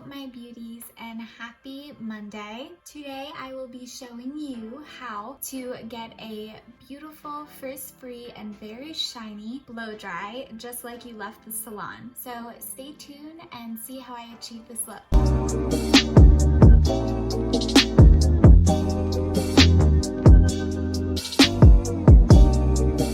Hello my beauties and happy Monday. Today I will be showing you how to get a beautiful, frizz-free and very shiny blow dry just like you left the salon. So stay tuned and see how I achieve this look.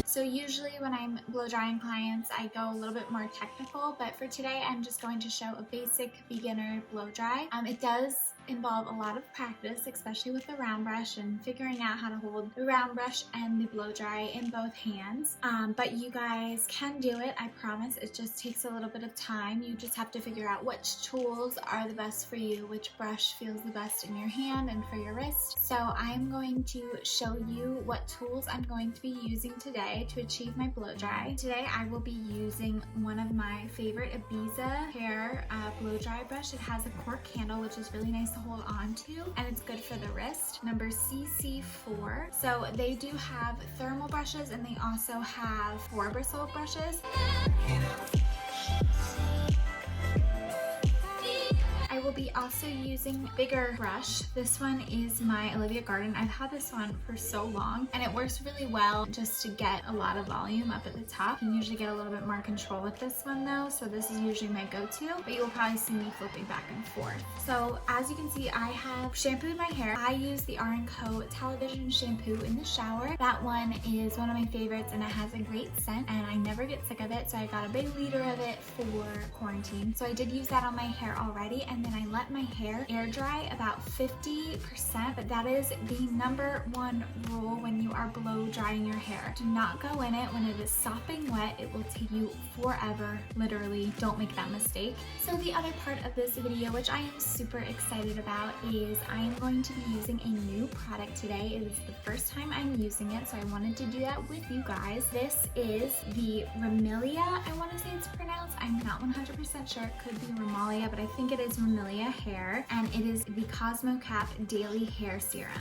So usually when I'm blow drying clients, I go a little bit more technical, but for today, I'm just going to show a basic beginner blow dry. It does involve a lot of practice, especially with the round brush and figuring out how to hold the round brush and the blow dry in both hands. But you guys can do it, I promise. It just takes a little bit of time. You just have to figure out which tools are the best for you, which brush feels the best in your hand and for your wrist. So I'm going to show you what tools I'm going to be using today to achieve my blow dry. Today I will be using one of my favorite Ibiza hair blow dry brush. It has a cork handle, which is really nice to hold on to, and it's good for the wrist. Number CC4. So they do have thermal brushes and they also have 4 bristle brushes. I will be also using bigger brush. This one is my Olivia Garden. I've had this one for so long and it works really well just to get a lot of volume up at the top. You can usually get a little bit more control with this one though, so this is usually my go-to, but you will probably see me flipping back and forth. So as you can see, I have shampooed my hair. I use the R & Co television shampoo in the shower. That one is one of my favorites and it has a great scent and I never get sick of it, so I got a big liter of it for quarantine. So I did use that on my hair already, and then I let my hair air dry about 50%, but that is the #1 rule when you are blow drying your hair. Do not go in it when it is sopping wet. It will take you forever, literally. Don't make that mistake. So the other part of this video, which I am super excited about, is I am going to be using a new product today. It is the first time I'm using it, so I wanted to do that with you guys. This is the REMILIA, I want to say it's pronounced. I'm not 100% sure. It could be REMILIA, but I think it is REMILIA hair, and it is the COSMOCAP Daily Hair Serum.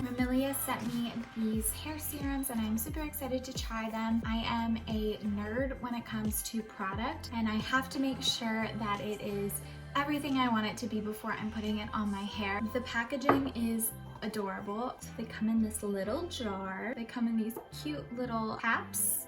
REMILIA sent me these hair serums and I'm super excited to try them. I am a nerd when it comes to product and I have to make sure that it is everything I want it to be before I'm putting it on my hair. The packaging is adorable. So they come in this little jar. They come in these cute little caps,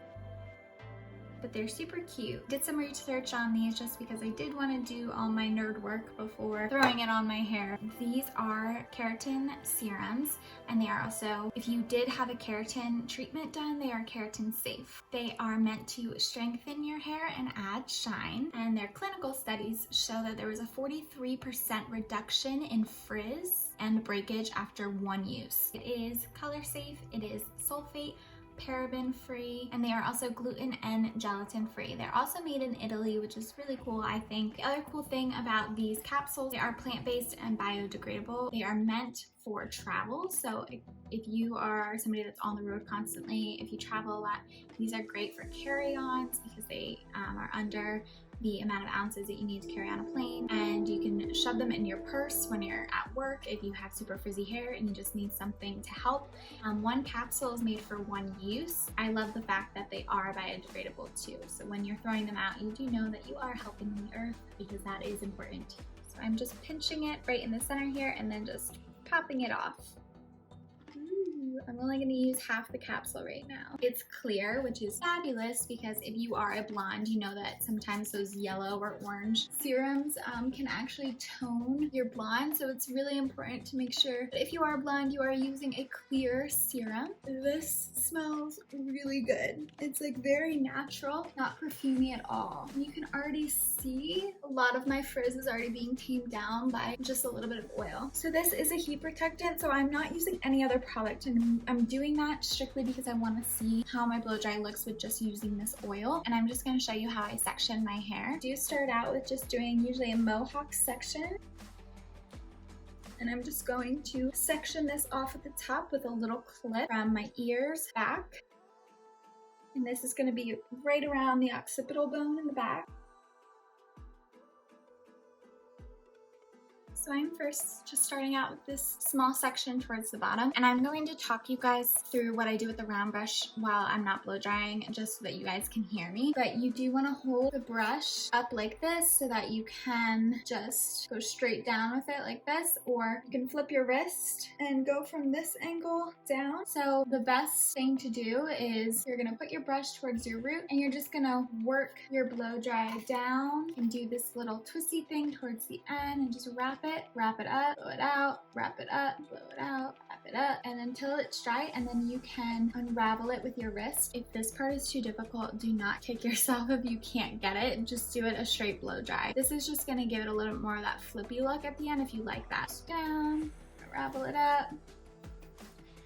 but they're super cute. Did some research on these just because I did want to do all my nerd work before throwing it on my hair. These are keratin serums, and they are also, if you did have a keratin treatment done, they are keratin safe. They are meant to strengthen your hair and add shine, and their clinical studies show that there was a 43% reduction in frizz and breakage after 1 use. It is color safe, it is sulfate, paraben free, and they are also gluten and gelatin free. They're also made in Italy, which is really cool, I think. The other cool thing about these capsules, they are plant-based and biodegradable. They are meant for travel, so if you are somebody that's on the road constantly, if you travel a lot, these are great for carry-ons because they are under the amount of ounces that you need to carry on a plane, and you can shove them in your purse when you're at work if you have super frizzy hair and you just need something to help. 1 capsule is made for 1 use. I love the fact that they are biodegradable too, so when you're throwing them out, you do know that you are helping the earth because that is important. So I'm just pinching it right in the center here and then just popping it off. I'm only going to use half the capsule right now. It's clear, which is fabulous because if you are a blonde, you know that sometimes those yellow or orange serums can actually tone your blonde. So it's really important to make sure that if you are blonde, you are using a clear serum. This smells really good. It's like very natural, not perfumey at all. You can already see a lot of my frizz is already being tamed down by just a little bit of oil. So this is a heat protectant, so I'm not using any other product, and I'm doing that strictly because I want to see how my blow dry looks with just using this oil. And I'm just going to show you how I section my hair. I do start out with just doing usually a mohawk section. And I'm just going to section this off at the top with a little clip from my ears back. And this is going to be right around the occipital bone in the back. So I'm first just starting out with this small section towards the bottom, and I'm going to talk you guys through what I do with the round brush while I'm not blow drying, just so that you guys can hear me. But you do want to hold the brush up like this so that you can just go straight down with it like this, or you can flip your wrist and go from this angle down. So the best thing to do is you're going to put your brush towards your root, and you're just going to work your blow dry down and do this little twisty thing towards the end and just wrap it up, blow it out, wrap it up, blow it out, wrap it up, and until it's dry, and then you can unravel it with your wrist. If this part is too difficult, do not kick yourself if you can't get it. Just do it a straight blow dry. This is just going to give it a little more of that flippy look at the end if you like that. Just down, unravel it up,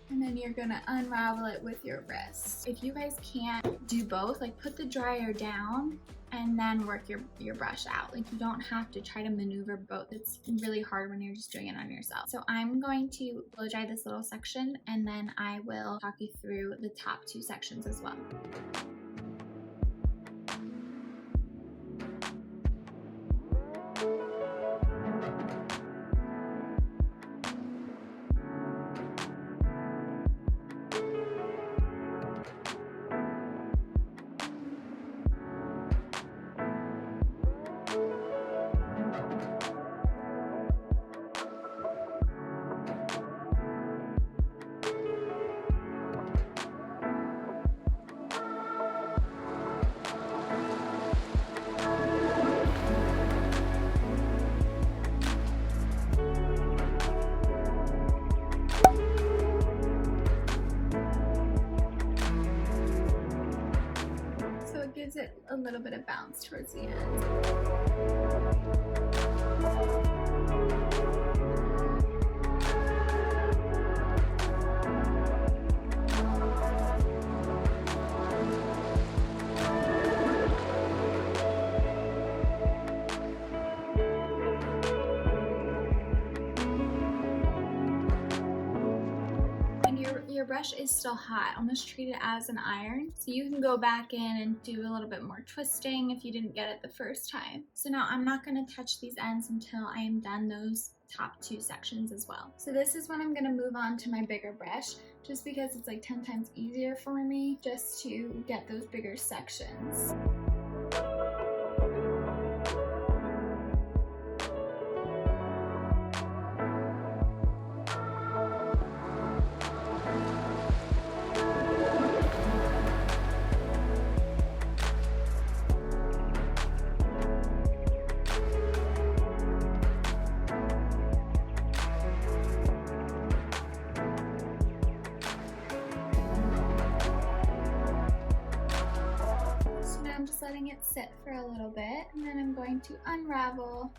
and then you're gonna unravel it with your wrist. If you guys can't do both, like put the dryer down and then work your brush out. Like you don't have to try to maneuver both. It's really hard when you're just doing it on yourself. So I'm going to blow dry this little section, and then I will talk you through the top 2 sections as well. Gives it a little bit of bounce towards the end. Your brush is still hot. Almost treat it as an iron, so you can go back in and do a little bit more twisting if you didn't get it the first time. So now I'm not going to touch these ends until I am done those top 2 sections as well. So this is when I'm going to move on to my bigger brush, just because it's like 10 times easier for me just to get those bigger sections. I'm just letting it sit for a little bit, and then I'm going to unravel.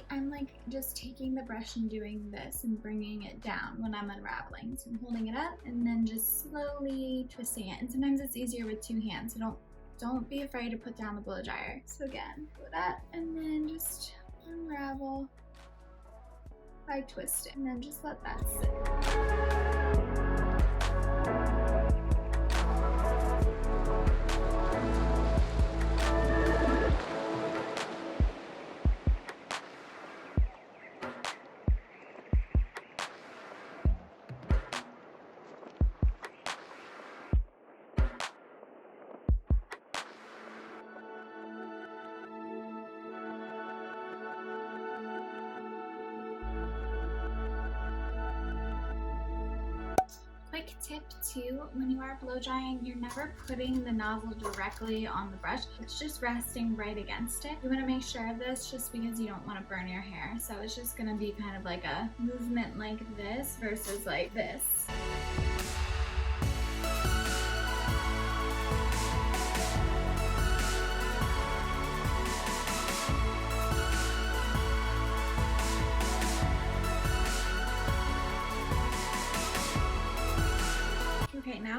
I'm like just taking the brush and doing this and bringing it down when I'm unraveling. So I'm holding it up and then just slowly twisting it. And sometimes it's easier with 2 hands, so don't be afraid to put down the blow dryer. So again, pull it up and then just unravel by twisting, and then just let that sit. Quick tip too, when you are blow drying, you're never putting the nozzle directly on the brush. It's just resting right against it. You want to make sure of this just because you don't want to burn your hair. So it's just going to be kind of like a movement like this versus like this.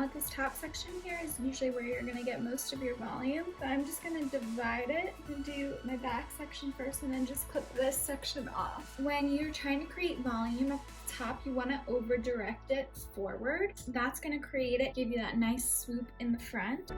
Now this top section here is usually where you're gonna get most of your volume. So I'm just gonna divide it and do my back section first and then just clip this section off. When you're trying to create volume at the top, you wanna over direct it forward. That's gonna create it, give you that nice swoop in the front.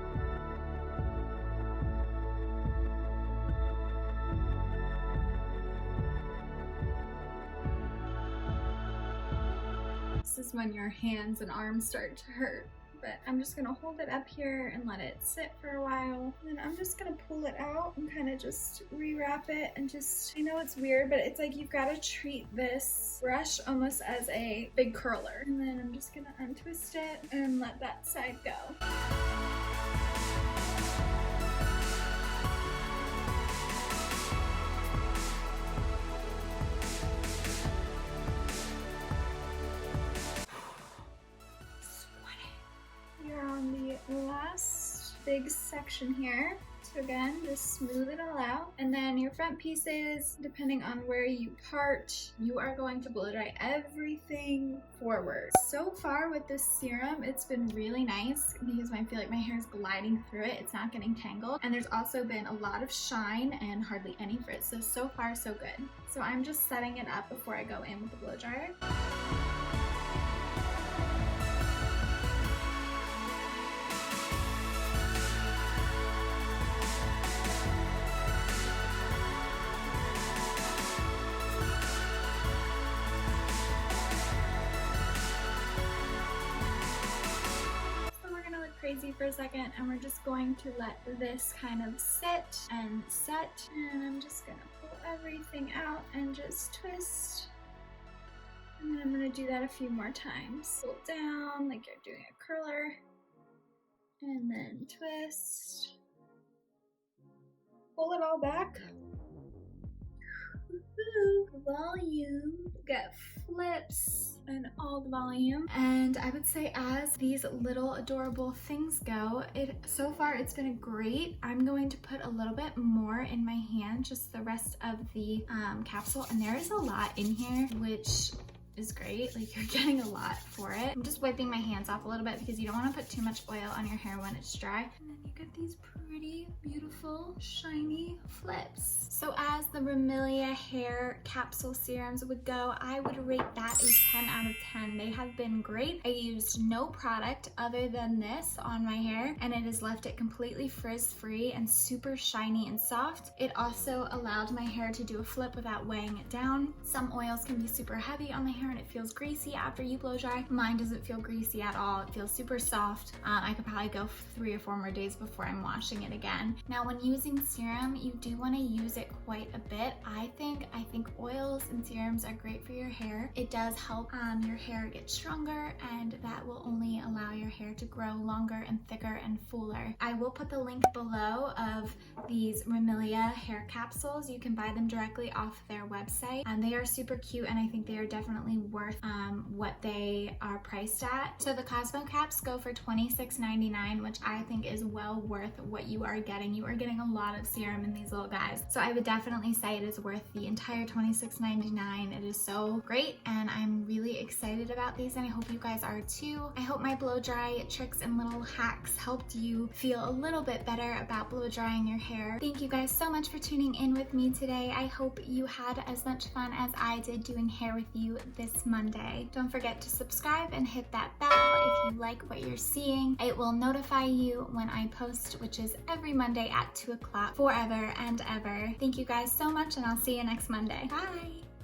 This is when your hands and arms start to hurt. But I'm just gonna hold it up here and let it sit for a while. And then I'm just gonna pull it out and kind of just rewrap it and just, I know it's weird, but it's like you've gotta treat this brush almost as a big curler. And then I'm just gonna untwist it and let that side go. Last big section here. So again, just smooth it all out. And then your front pieces, depending on where you part, you are going to blow dry everything forward. So far with this serum, it's been really nice because I feel like my hair is gliding through it. It's not getting tangled. And there's also been a lot of shine and hardly any frizz. So far so good. So I'm just setting it up before I go in with the blow dryer. Crazy for a second, and we're just going to let this kind of sit and set, and I'm just gonna pull everything out and just twist, and then I'm gonna do that a few more times. Pull down like you're doing a curler, and then twist, pull it all back. Volume, get flips and all the volume. And I would say as these little adorable things go, so far it's been great. I'm going to put a little bit more in my hand, just the rest of the capsule, and there is a lot in here, which is great. Like, you're getting a lot for it. I'm just wiping my hands off a little bit because you don't want to put too much oil on your hair when it's dry. And then you get these pretty, beautiful, shiny flips. So as the REMILIA hair capsule serums would go, I would rate that a 10 out of 10. They have been great. I used no product other than this on my hair, and it has left it completely frizz-free and super shiny and soft. It also allowed my hair to do a flip without weighing it down. Some oils can be super heavy on the hair and it feels greasy after you blow dry. Mine doesn't feel greasy at all. It feels super soft. I could probably go 3 or 4 more days before I'm washing it again. Now, when using serum, you do want to use it quite a bit. I think oils and serums are great for your hair. It does help your hair get stronger, and that will only allow your hair to grow longer and thicker and fuller. I will put the link below of these REMILIA hair capsules. You can buy them directly off their website, and they are super cute, and I think they are definitely worth what they are priced at. So the Cosmo caps go for $26.99, which I think is well worth what you are getting. You are getting a lot of serum in these little guys. So I would definitely say it is worth the entire $26.99. It is so great, and I'm really excited about these, and I hope you guys are too. I hope my blow dry tricks and little hacks helped you feel a little bit better about blow drying your hair. Thank you guys so much for tuning in with me today. I hope you had as much fun as I did doing hair with you this Monday. Don't forget to subscribe and hit that bell if you like what you're seeing. It will notify you when I post, which is every Monday at 2 o'clock forever and ever. Thank you guys so much, and I'll see you next Monday. Bye!